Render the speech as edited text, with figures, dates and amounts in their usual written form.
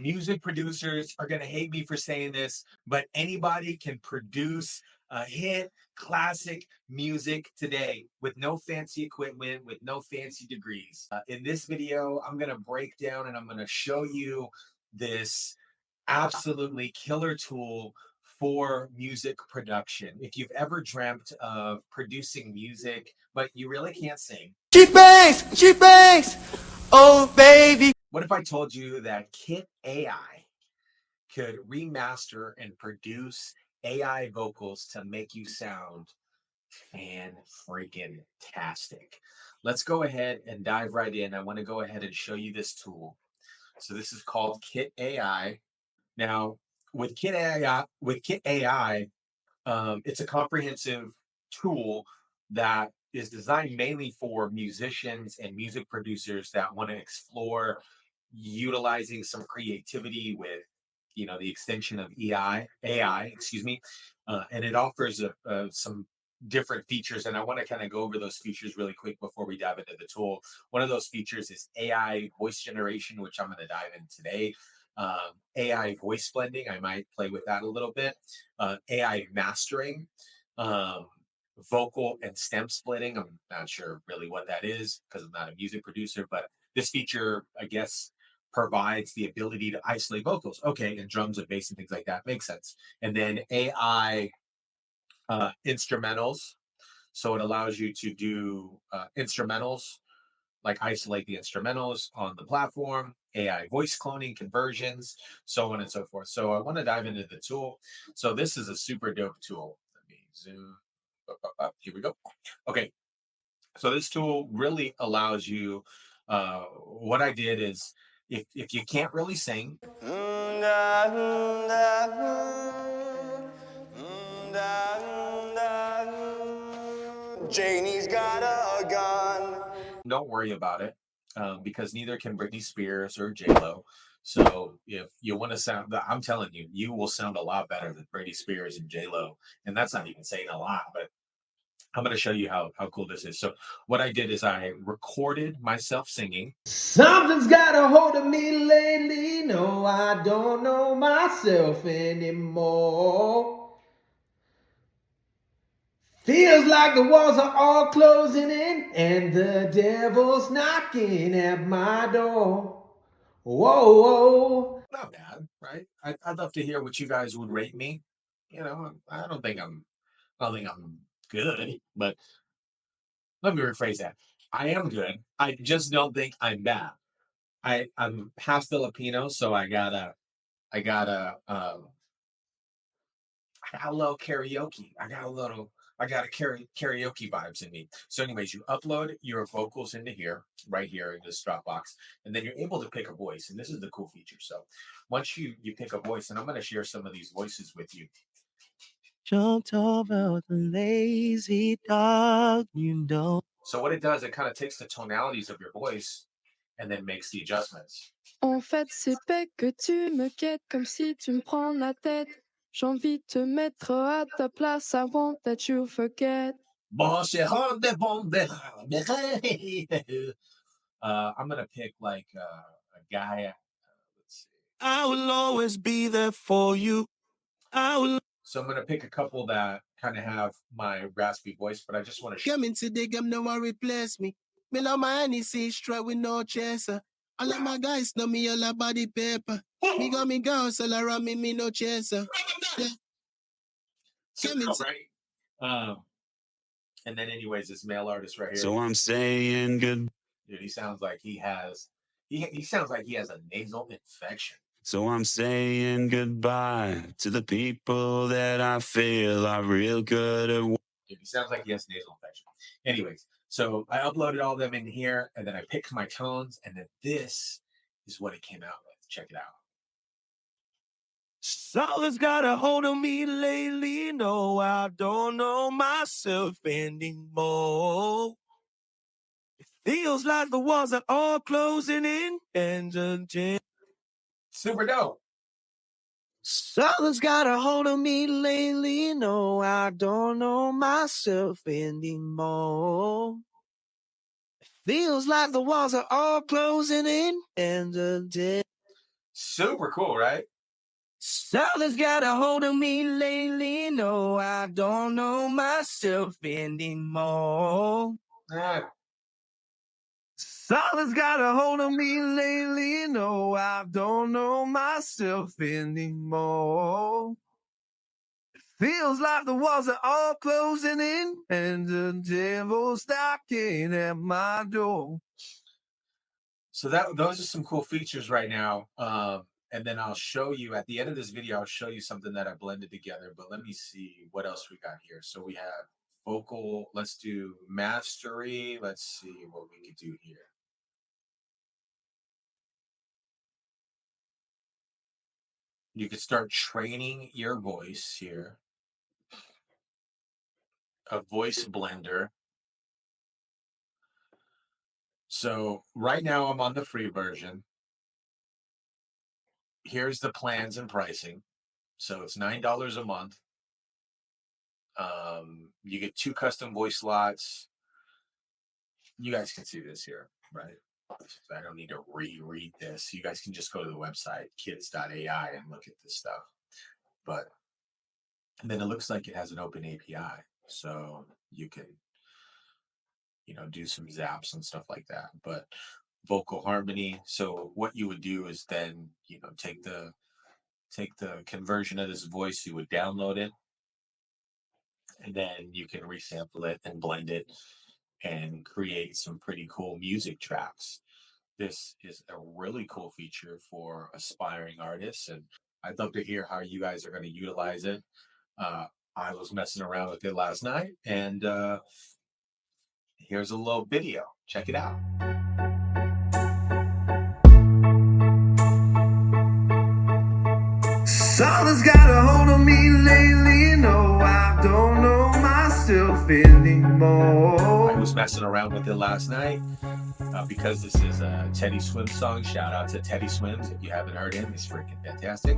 Music producers are going to hate me for saying this, but anybody can produce a hit classic music today with no fancy equipment, with no fancy degrees. In this video, I'm going to break down and I'm going to show you this absolutely killer tool for music production. If you've ever dreamt of producing music, but you really can't sing, she bangs, oh baby. what if I told you that Kit.AI could remaster and produce AI vocals to make you sound fan freaking tastic? Let's go ahead and dive right in. I want to go ahead and show you this tool. So this is called Kit.AI. Now, with Kit.AI, it's a comprehensive tool that is designed mainly for musicians and music producers that want to explore utilizing some creativity with the extension of AI, excuse me, and it offers some different features. And I want to kind of go over those features really quick before we dive into the tool. One of those features is AI voice generation, which I'm going to dive in today. AI voice blending, I might play with that a little bit. AI mastering, um, vocal and stem splitting. I'm not sure really what that is because I'm not a music producer, but this feature, I guess, provides the ability to isolate vocals. Okay, and drums and bass and things like that makes sense. And then AI instrumentals. So it allows you to do instrumentals, like isolate the instrumentals on the platform, AI voice cloning, conversions, so on and so forth. So I want to dive into the tool. So this is a super dope tool. Let me zoom up. Here we go. Okay. So this tool really allows you. What I did is, if you can't really sing, Janie's got a gun. don't worry about it, because neither can Britney Spears or J Lo. So if you want to sound, I'm telling you, you will sound a lot better than Britney Spears and J Lo, and that's not even saying a lot. But I'm going to show you how cool this is. So what I did is I recorded myself singing. Something's got a hold of me lately. No, I don't know myself anymore. Feels like the walls are all closing in and the devil's knocking at my door. Whoa, whoa. Not bad, right? I'd love to hear what you guys would rate me. I don't think I'm good, but let me rephrase that. I am good. I just don't think I'm bad. I'm half Filipino, so I got a little karaoke. I got a karaoke vibes in me. So, anyways, you upload your vocals into here, right here in this Dropbox, and then you're able to pick a voice. And this is the cool feature. So, once you pick a voice, and I'm going to share some of these voices with you. Jumped over the lazy dog, So, what it does, it kind of takes the tonalities of your voice and then makes the adjustments. En fait, c'est pec que tu me guettes comme si tu me prends la tête. J'ai envie de te mettre à ta place. I won't let you forget. I'm gonna pick like a guy. Let's see. I will always be there for you. So I'm gonna pick a couple that kind of have my raspy voice, but I just want to. Come into the game, no one replace me. Me love my NEC straight with no chaser. All of my guys know me all about the paper. Me got me girls all around me no chaser. Yeah. Come into, right? And then, anyways, this male artist right here. So I'm saying good. Dude, he sounds like he sounds like he has a nasal infection. So I'm saying goodbye to the people that I feel are real good at. Dude, he sounds like he has nasal infection. Anyways, so I uploaded all of them in here, and then I picked my tones, and then this is what it came out with. Check it out. Something's got a hold of me lately. No, I don't know myself anymore. It feels like the walls are all closing in and super dope. Something's got a hold of me lately. No, I don't know myself anymore. It feels like the walls are all closing in and Super cool, right? Something's got a hold of me lately. No, I don't know myself anymore. Ah, Something's got a hold of me lately. No, I don't know myself anymore. Feels like the walls are all closing in and the devil's knocking at my door. so that those are some cool features right now. And then I'll show you at the end of this video, I'll show you something that I blended together. But let me see what else we got here. So we have vocal. Let's do mastery. Let's see what we could do here. You could start training your voice here. A voice blender. So right now I'm on the free version. Here's the plans and pricing. So it's $9 a month. You get 2 custom voice slots. You guys can see this here, right? I don't need to reread this. You guys can just go to the website, Kit.AI, and look at this stuff. But then it looks like it has an open API. So you can, do some zaps and stuff like that. But vocal harmony. So what you would do is then, take the conversion of this voice, you would download it, and then you can resample it and blend it and create some pretty cool music tracks. This is a really cool feature for aspiring artists, and I'd love to hear how you guys are going to utilize it. Uh, I was messing around with it last night, and here's a little video. Check it out. Something's got a hold of me lately. No, I don't know myself anymore. I was messing around with it last night because this is a Teddy Swims song. Shout out to Teddy Swims. If you haven't heard him, he's freaking fantastic.